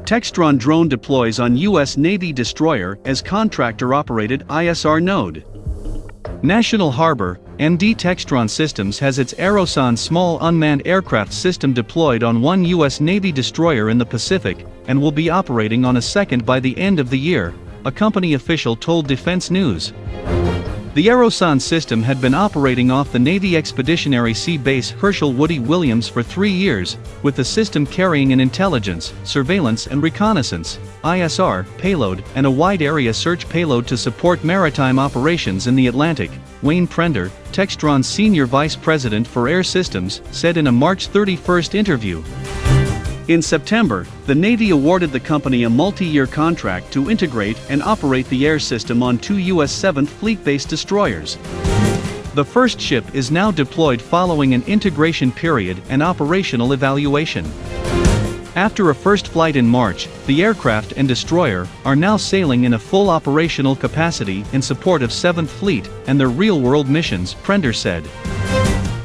Textron drone deploys on U.S. Navy destroyer as contractor-operated ISR node. National Harbor, MD Textron Systems has its Aeroson small unmanned aircraft system deployed on one U.S. Navy destroyer in the Pacific, and will be operating on a second by the end of the year, a company official told Defense News. The Aeroson system had been operating off the Navy Expeditionary Sea Base Herschel Woody Williams for 3 years, with the system carrying an intelligence, surveillance and reconnaissance (ISR) payload and a wide area search payload to support maritime operations in the Atlantic. Wayne Prender, Textron's Senior Vice President for Air Systems, said in a March 31 interview. In September, the Navy awarded the company a multi-year contract to integrate and operate the air system on 2 U.S. 7th Fleet-based destroyers. The first ship is now deployed following an integration period and operational evaluation. After a first flight in March, the aircraft and destroyer are now sailing in a full operational capacity in support of 7th Fleet and their real-world missions, Prender said.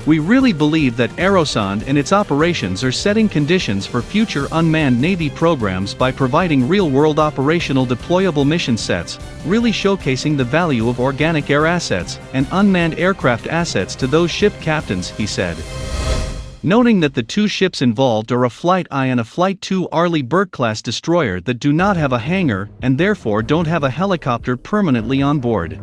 We really believe that Aeroson and its operations are setting conditions for future unmanned Navy programs by providing real-world operational deployable mission sets, really showcasing the value of organic air assets and unmanned aircraft assets to those ship captains, he said. Noting that the 2 ships involved are a Flight I and a Flight II Arleigh Burke-class destroyer that do not have a hangar and therefore don't have a helicopter permanently on board.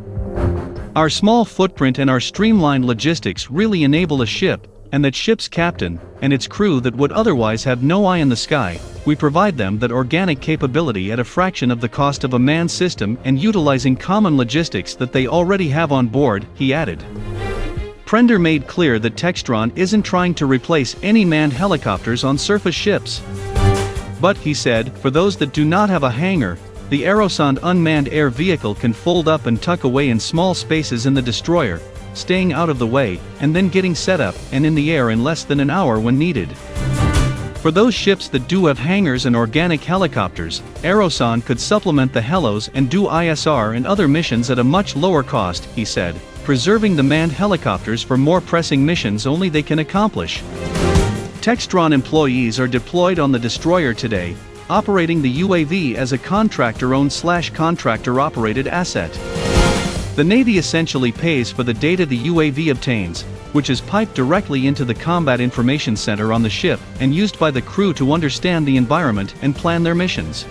Our small footprint and our streamlined logistics really enable a ship, and that ship's captain, and its crew that would otherwise have no eye in the sky. We provide them that organic capability at a fraction of the cost of a manned system and utilizing common logistics that they already have on board, he added. Prender made clear that Textron isn't trying to replace any manned helicopters on surface ships. But, he said, for those that do not have a hangar, the Aeroson unmanned air vehicle can fold up and tuck away in small spaces in the destroyer, staying out of the way, and then getting set up and in the air in less than an hour when needed. For those ships that do have hangars and organic helicopters, Aeroson could supplement the helos and do ISR and other missions at a much lower cost, he said, preserving the manned helicopters for more pressing missions only they can accomplish. Textron employees are deployed on the destroyer today, operating the UAV as a contractor-owned/contractor-operated asset. The Navy essentially pays for the data the UAV obtains, which is piped directly into the Combat Information Center on the ship and used by the crew to understand the environment and plan their missions.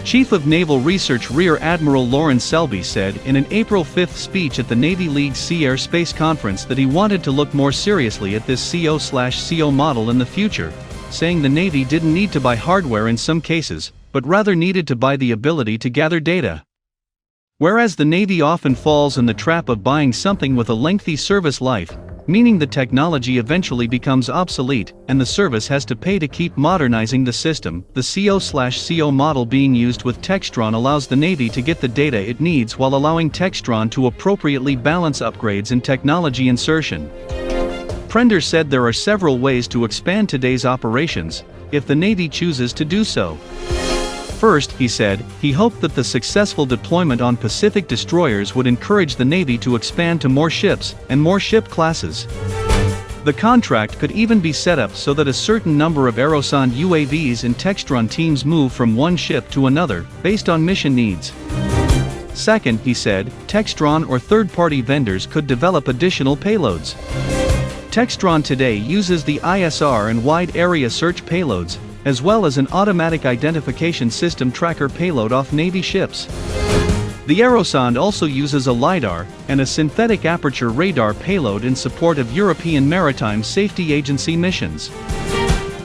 Chief of Naval Research Rear Admiral Loren Selby said in an April 5 speech at the Navy League Sea Air Space Conference that he wanted to look more seriously at this CO/CO model in the future, saying the Navy didn't need to buy hardware in some cases, but rather needed to buy the ability to gather data. Whereas the Navy often falls in the trap of buying something with a lengthy service life, meaning the technology eventually becomes obsolete and the service has to pay to keep modernizing the system, the CO/CO model being used with Textron allows the Navy to get the data it needs while allowing Textron to appropriately balance upgrades and technology insertion. Prender said there are several ways to expand today's operations, if the Navy chooses to do so. First, he said, he hoped that the successful deployment on Pacific destroyers would encourage the Navy to expand to more ships and more ship classes. The contract could even be set up so that a certain number of Aeroson UAVs and Textron teams move from one ship to another, based on mission needs. Second, he said, Textron or third-party vendors could develop additional payloads. Textron today uses the ISR and wide area search payloads, as well as an automatic identification system tracker payload off Navy ships. The Aeroson also uses a LiDAR and a synthetic aperture radar payload in support of European Maritime Safety Agency missions.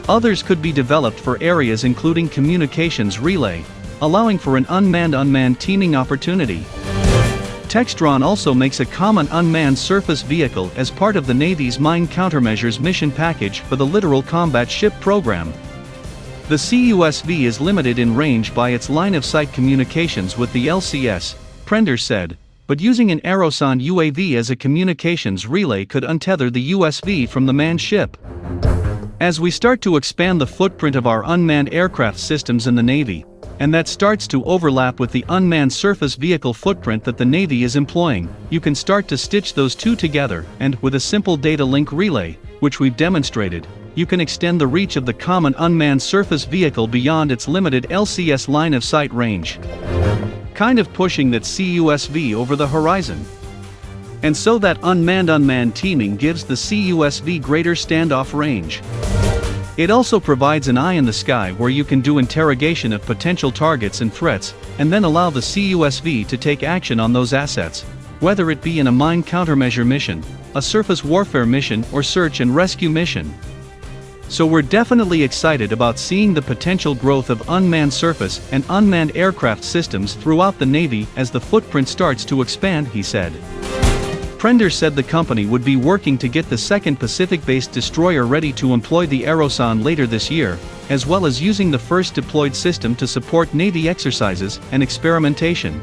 Others could be developed for areas including communications relay, allowing for an unmanned teaming opportunity. Textron also makes a common unmanned surface vehicle as part of the Navy's Mine Countermeasures mission package for the Littoral Combat Ship program. The CUSV is limited in range by its line-of-sight communications with the LCS, Prender said, but using an Aeroson UAV as a communications relay could untether the USV from the manned ship. As we start to expand the footprint of our unmanned aircraft systems in the Navy, and that starts to overlap with the unmanned surface vehicle footprint that the Navy is employing, you can start to stitch those two together, and, with a simple data link relay, which we've demonstrated, you can extend the reach of the common unmanned surface vehicle beyond its limited LCS line of sight range. Kind of pushing that CUSV over the horizon. And so that unmanned teaming gives the CUSV greater standoff range. It also provides an eye in the sky where you can do interrogation of potential targets and threats, and then allow the CUSV to take action on those assets, whether it be in a mine countermeasure mission, a surface warfare mission, or search and rescue mission. So we're definitely excited about seeing the potential growth of unmanned surface and unmanned aircraft systems throughout the Navy as the footprint starts to expand, he said. Prender said the company would be working to get the second Pacific-based destroyer ready to employ the Aeroson later this year, as well as using the first deployed system to support Navy exercises and experimentation.